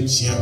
chrétien.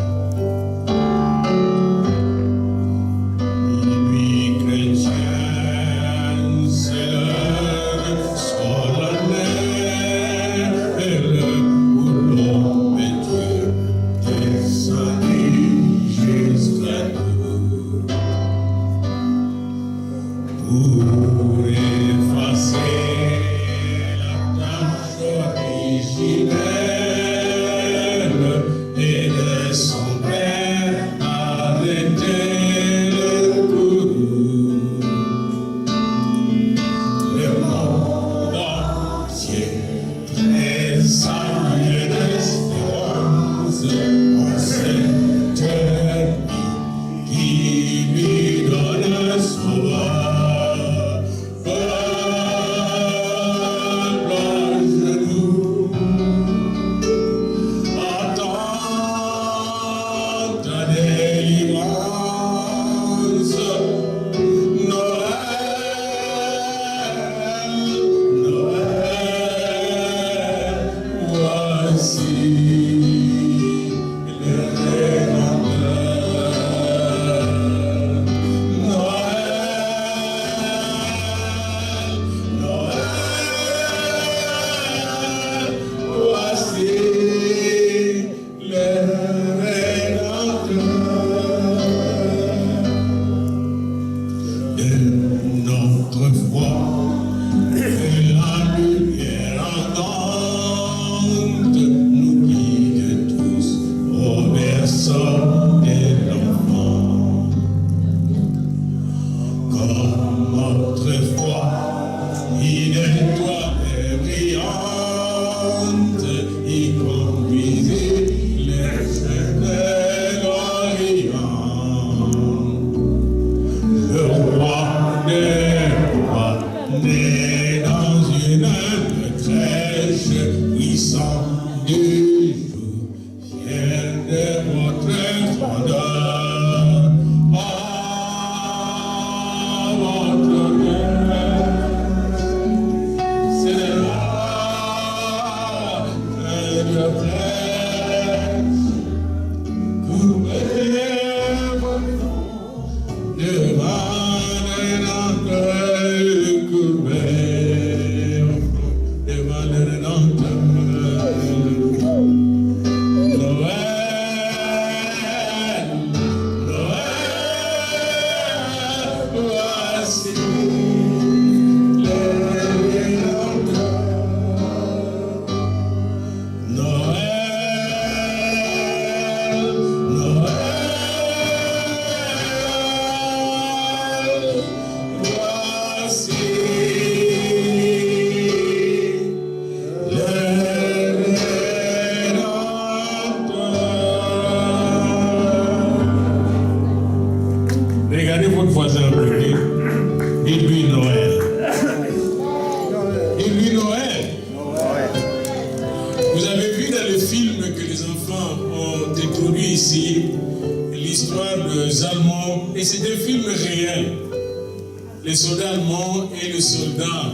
Les soldats allemands et les soldats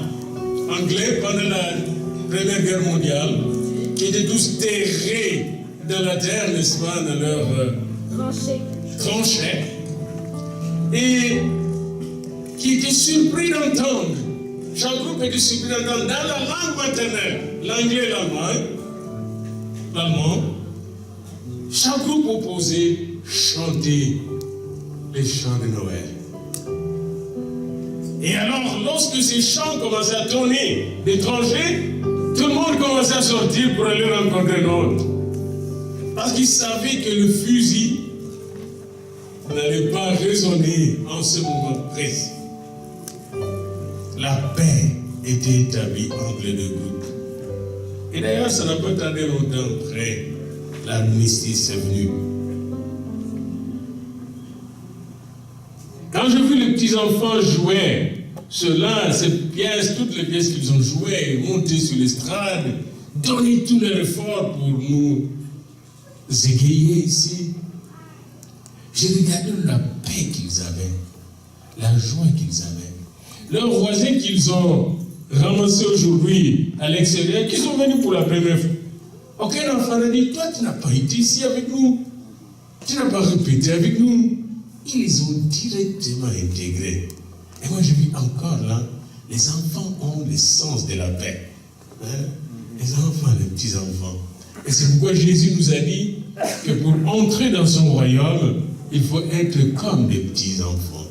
anglais pendant la Première Guerre mondiale, qui étaient tous terrés dans la terre, n'est-ce pas, dans leurs tranchées, et qui étaient surpris d'entendre, chaque groupe était surpris d'entendre dans la langue maternelle, l'anglais et l'allemand, chaque groupe opposé chanter les chants de Noël. Et alors, lorsque ces chants commençaient à tourner d'étrangers, tout le monde commençait à sortir pour aller rencontrer l'autre. Parce qu'ils savaient que le fusil n'allait pas résonner en ce moment précis. La paix était établie entre les deux groupes. Et d'ailleurs, ça n'a pas tardé longtemps après, l'armistice est venu. Quand j'ai vu les petits-enfants jouer cela, ces pièces, toutes les pièces qu'ils ont jouées, monter sur l'estrade, donner tout leur effort pour nous égayer ici, j'ai regardé la paix qu'ils avaient, la joie qu'ils avaient. Leurs voisins qu'ils ont ramassés aujourd'hui à l'extérieur, qui sont venus pour la première fois. Aucun enfant n'a dit, toi tu n'as pas été ici avec nous. Tu n'as pas répété avec nous. Ils les ont directement intégrés. Et moi, je vis encore là, les enfants ont le sens de la paix. Hein? Les enfants, les petits-enfants. Et c'est pourquoi Jésus nous a dit que pour entrer dans son royaume, il faut être comme des petits-enfants.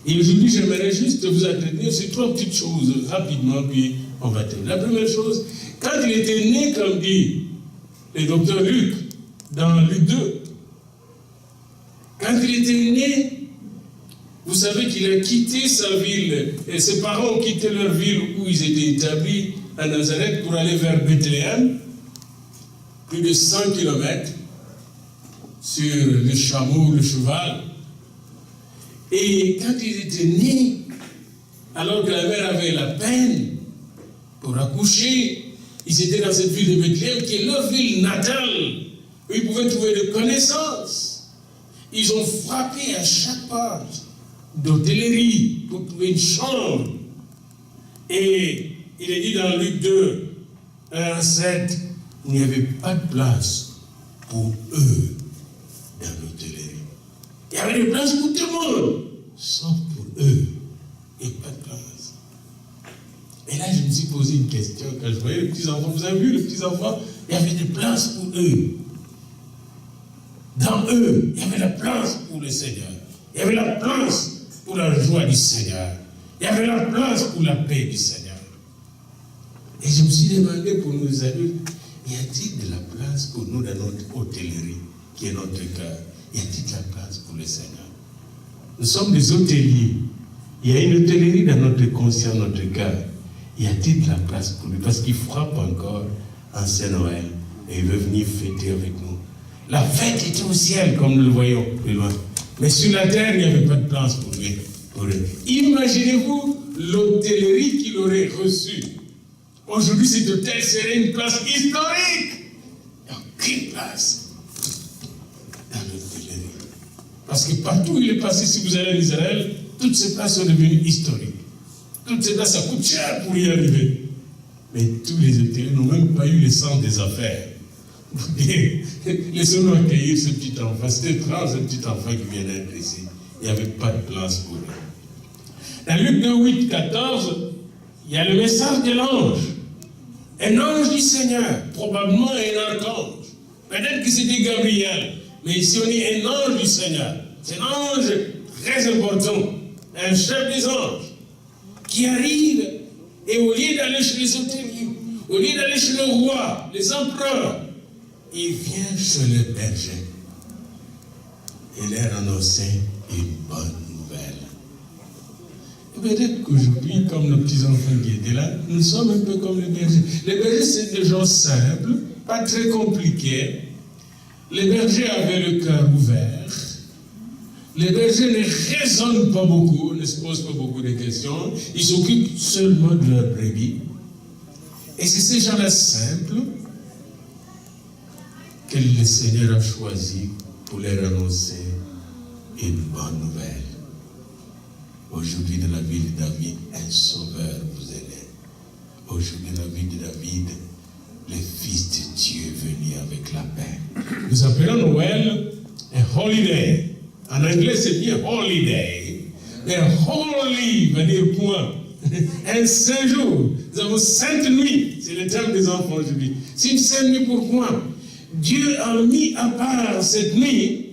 Et aujourd'hui, j'aimerais juste vous entretenir sur 3 petites choses rapidement, puis on va terminer. La première chose, quand il était né, comme dit le docteur Luc, dans Luc 2, quand il était né, vous savez qu'il a quitté sa ville, et ses parents ont quitté leur ville où ils étaient établis, à Nazareth, pour aller vers Bethléem, plus de 100 km, sur le chameau, le cheval. Et quand il était né, alors que la mère avait la peine pour accoucher, ils étaient dans cette ville de Bethléem, qui est leur ville natale, où ils pouvaient trouver des connaissances. Ils ont frappé à chaque porte d'hôtellerie pour trouver une chambre. Et il est dit dans Luc 2, 1 à 7, il n'y avait pas de place pour eux dans l'hôtellerie. Il y avait des places pour tout le monde, sauf pour eux. Il n'y a pas de place. Et là, je me suis posé une question quand je voyais les petits-enfants. Vous avez vu les petits-enfants? Il y avait des places pour eux. Dans eux, il y avait la place pour le Seigneur. Il y avait la place pour la joie du Seigneur. Il y avait la place pour la paix du Seigneur. Et je me suis demandé pour nos adultes, y a-t-il de la place pour nous dans notre hôtellerie, qui est notre cœur? Y a-t-il de la place pour le Seigneur? Nous sommes des hôteliers. Il y a une hôtellerie dans notre conscience, notre cœur. Y a-t-il de la place pour lui? Parce qu'il frappe encore en Saint-Noël et il veut venir fêter avec nous. La fête était au ciel, comme nous le voyons plus loin. Mais sur la terre, il n'y avait pas de place pour lui. Imaginez-vous l'hôtellerie qu'il aurait reçue. Aujourd'hui, cet hôtel serait une place historique. Il n'y a aucune place dans l'hôtellerie. Parce que partout où il est passé, si vous allez en Israël, toutes ces places sont devenues historiques. Toutes ces places, ça coûte cher pour y arriver. Mais tous les hôteliers n'ont même pas eu le sens des affaires. Laissons-nous accueillir ce petit enfant. C'était étrange, ce petit enfant qui vient d'être ici. Il n'y avait pas de place pour lui. Dans Luc 2, 8, 14, il y a le message de l'ange. Un ange du Seigneur, probablement un archange. Peut-être que c'était Gabriel, mais ici on dit un ange du Seigneur. C'est un ange très important, un chef des anges, qui arrive et au lieu d'aller chez les hôteliers, au lieu d'aller chez le roi, les empereurs, il vient chez le berger et leur annoncer une bonne nouvelle. Peut-être qu'aujourd'hui, comme nos petits-enfants qui étaient là, nous sommes un peu comme les bergers. Les bergers, c'est des gens simples, pas très compliqués. Les bergers avaient le cœur ouvert. Les bergers ne raisonnent pas beaucoup, ne se posent pas beaucoup de questions. Ils s'occupent seulement de leur brebis. Et c'est ces gens-là simples que le Seigneur a choisi pour leur annoncer une bonne nouvelle. Aujourd'hui, dans la vie de David, un sauveur vous est né. Aujourd'hui, dans la vie de David, le Fils de Dieu est venu avec la paix. Nous appelons Noël un holiday. En anglais, c'est bien holiday. Mais holy veut dire point. Un saint jour. Nous avons sainte nuit. C'est le terme des enfants aujourd'hui. C'est une sainte nuit pourquoi? Dieu a mis à part cette nuit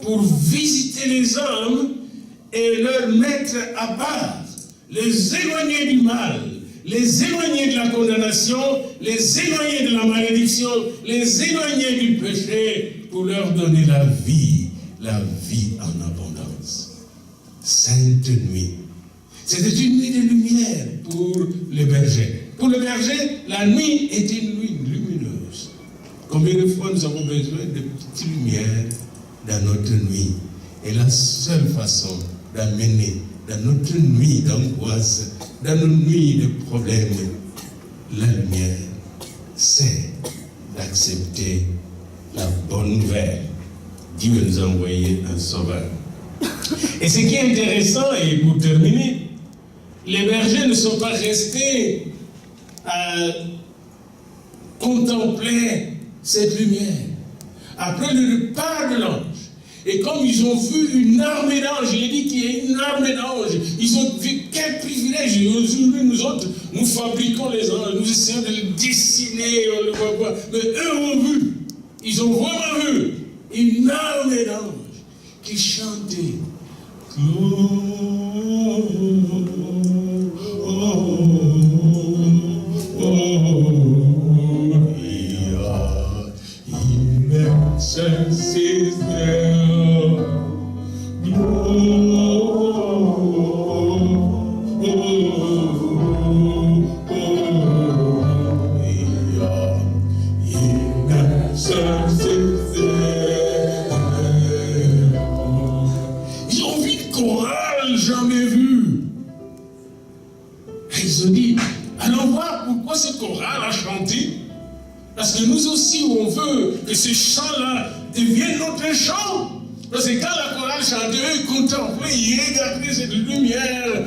pour visiter les hommes et leur mettre à part, les éloigner du mal, les éloigner de la condamnation, les éloigner de la malédiction, les éloigner du péché, pour leur donner la vie en abondance. Sainte nuit. C'était une nuit de lumière pour le berger. Pour le berger, la nuit est une nuit lumineuse. Combien de fois nous avons besoin de petites lumières dans notre nuit? Et la seule façon d'amener dans notre nuit d'angoisse, dans nos nuits de problèmes, la lumière, c'est d'accepter la bonne nouvelle. Dieu nous a envoyé un sauveur. Et ce qui est intéressant, et pour terminer, les bergers ne sont pas restés à contempler cette lumière. après le départ de l'ange. Et comme ils ont vu une armée d'anges, il est dit qu'il y a une armée d'anges, ils ont vu quel privilège. Aujourd'hui, nous autres, nous fabriquons les anges, nous essayons de les dessiner, on ne le voit pas. Mais eux ont vu, ils ont vraiment vu une armée d'anges qui chantait. Ils ont vu une chorale jamais vue. Et ils ont dit, allons voir pourquoi cette chorale a chanté. Parce que nous aussi, on veut que ces chants-là deviennent notre chant. Parce que quand la chorale chantait, eux, ils contemplaient, ils regardaient cette lumière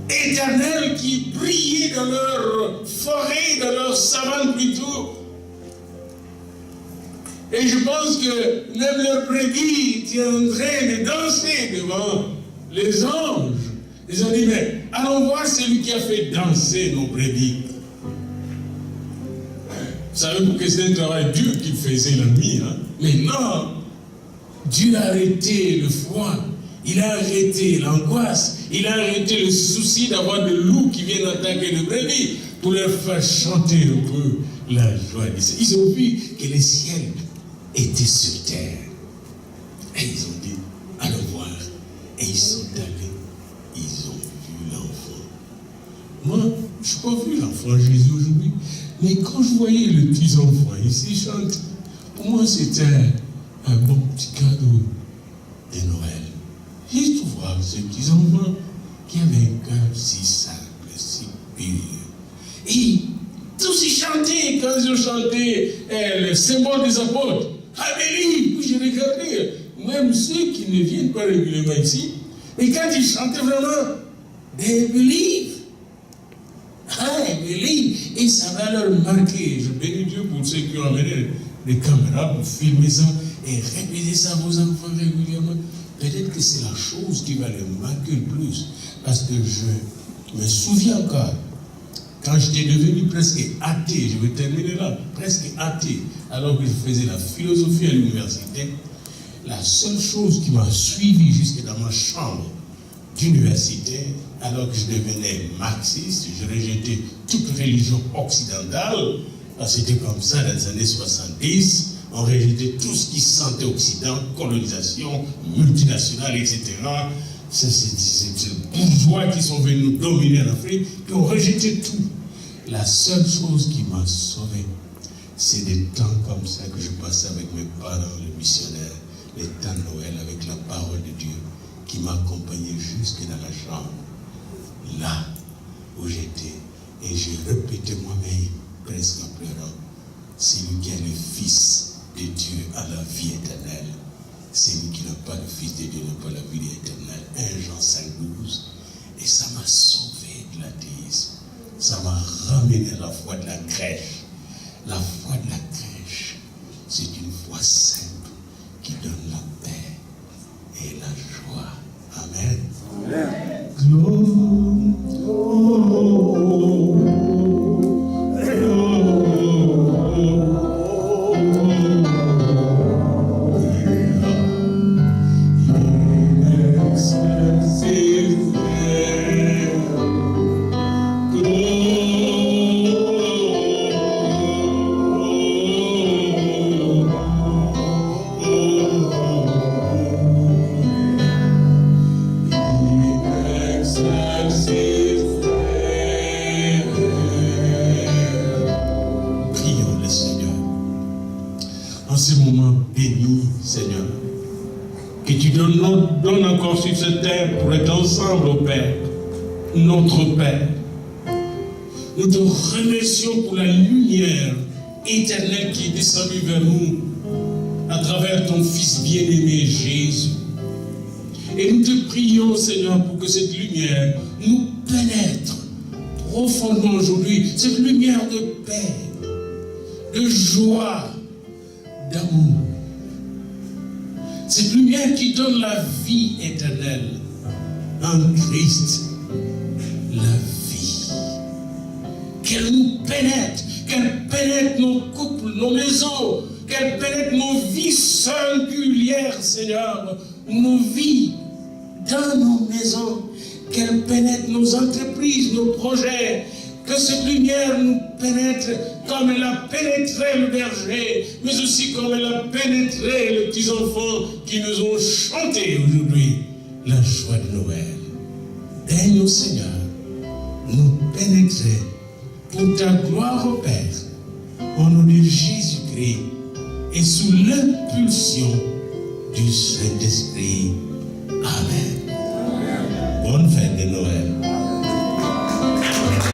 éternelle qui brillait dans leur forêt, dans leur savane plutôt. Et je pense que même leur brebis étaient en train de danser devant les anges. Ils ont dit, mais allons voir celui qui a fait danser nos brebis. Vous savez, pour que c'est un travail dur qu'il faisait la nuit. Hein? Mais non, Dieu a arrêté le froid, il a arrêté l'angoisse, il a arrêté le souci d'avoir des loups qui viennent attaquer le brebis pour leur faire chanter un peu la joie. Ils ont vu que le ciel était sur terre. Et ils ont dit, allons voir. Et ils sont allés, ils ont vu l'enfant. Moi, je n'ai pas vu l'enfant Jésus aujourd'hui. Mais quand je voyais les petits enfants ici chanter, pour moi c'était un bon petit cadeau de Noël. Juste voir ces petits enfants qui avaient un cœur si simple, si pur. Et tous ils chantaient, quand ils ont chanté le symbole des apôtres, I believe, puis j'ai regardé, même ceux qui ne viennent pas régulièrement ici, mais quand ils chantaient vraiment, they believe. I believe. Et ça va leur marquer. Je bénis Dieu pour ceux qui ont amené des caméras pour filmer ça et répéter ça à vos enfants régulièrement. Peut-être que c'est la chose qui va les marquer le plus. Parce que je me souviens encore, quand j'étais devenu presque athée, je vais terminer là, presque athée, alors que je faisais la philosophie à l'université, la seule chose qui m'a suivi jusque dans ma chambre d'université, alors que je devenais marxiste, je rejetais toute religion occidentale, parce que c'était comme ça dans les années 70, on rejetait tout ce qui sentait Occident, colonisation, multinationale, etc. C'est les bourgeois qui sont venus nous dominer en Afrique, puis on rejetait tout. La seule chose qui m'a sauvé, c'est des temps comme ça que je passais avec mes parents, les missionnaires, les temps de Noël avec la parole de Dieu, qui m'accompagnait jusque dans la chambre, là où j'étais, et je répétais moi-même, presque en pleurant, c'est lui qui est le Fils de Dieu à la vie éternelle. C'est lui qui n'a pas le Fils de Dieu, n'a pas la vie éternelle. 1 Jean 5,12. Et ça m'a sauvé de l'athéisme. Ça m'a ramené à la foi de la crèche. La foi de la crèche, c'est une foi simple qui donne la paix et la joie. Amen. Amen. Donne encore sur cette terre pour être ensemble au Père, notre Père. Nous te remercions pour la lumière éternelle qui est descendue vers nous à travers ton Fils bien-aimé Jésus. Et nous te prions, Seigneur, pour que cette lumière nous pénètre profondément aujourd'hui, cette lumière de paix, de joie, d'amour. Cette lumière qui donne la vie éternelle en Christ, la vie. Qu'elle nous pénètre, qu'elle pénètre nos couples, nos maisons, qu'elle pénètre nos vies singulières, Seigneur, nos vies dans nos maisons, qu'elle pénètre nos entreprises, nos projets, que cette lumière nous pénètre comme elle a pénétré le berger, mais aussi comme elle a pénétré les petits-enfants qui nous ont chanté aujourd'hui la joie de Noël. Daigne, ô Seigneur, nous pénétrer pour ta gloire au Père, au nom de Jésus-Christ et sous l'impulsion du Saint-Esprit. Amen. Bonne fête de Noël.